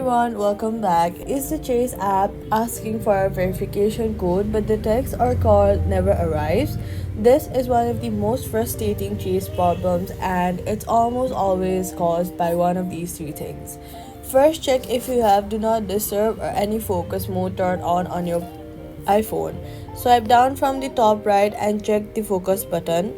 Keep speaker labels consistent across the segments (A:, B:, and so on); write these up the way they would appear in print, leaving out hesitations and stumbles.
A: everyone, welcome back. Is the Chase app asking for a verification code but the text or call never arrives? This is one of the most frustrating Chase problems and it's almost always caused by one of these three things. First, check if you have Do Not Disturb or any focus mode turned on your iPhone. Swipe down from the top right and check the focus button.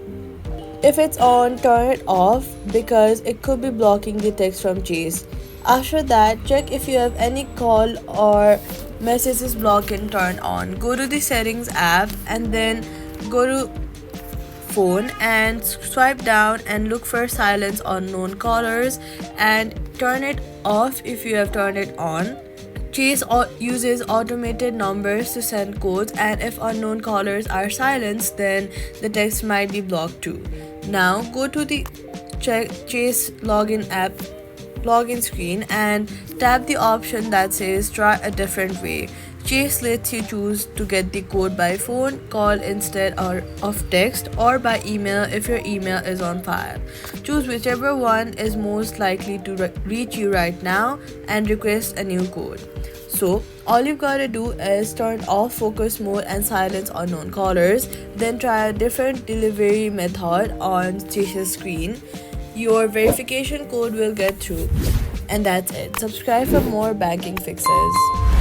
A: If it's on, turn it off because it could be blocking the text from Chase. After that, check if you have any call or messages blocked and turned on. Go to the settings app and then go to phone and swipe down and look for silence on known callers and turn it off if you have turned it on. Chase uses automated numbers to send codes, and if unknown callers are silenced, then the text might be blocked too. Now, go to the Chase login app login screen and tap the option that says Try a different way. Chase lets you choose to get the code by phone, call instead of text, or by email if your email is on file. Choose whichever one is most likely to reach you right now and request a new code. So, all you've got to do is turn off focus mode and silence unknown callers, then try a different delivery method on Chase's screen. Your verification code will get through. And that's it. Subscribe for more banking fixes.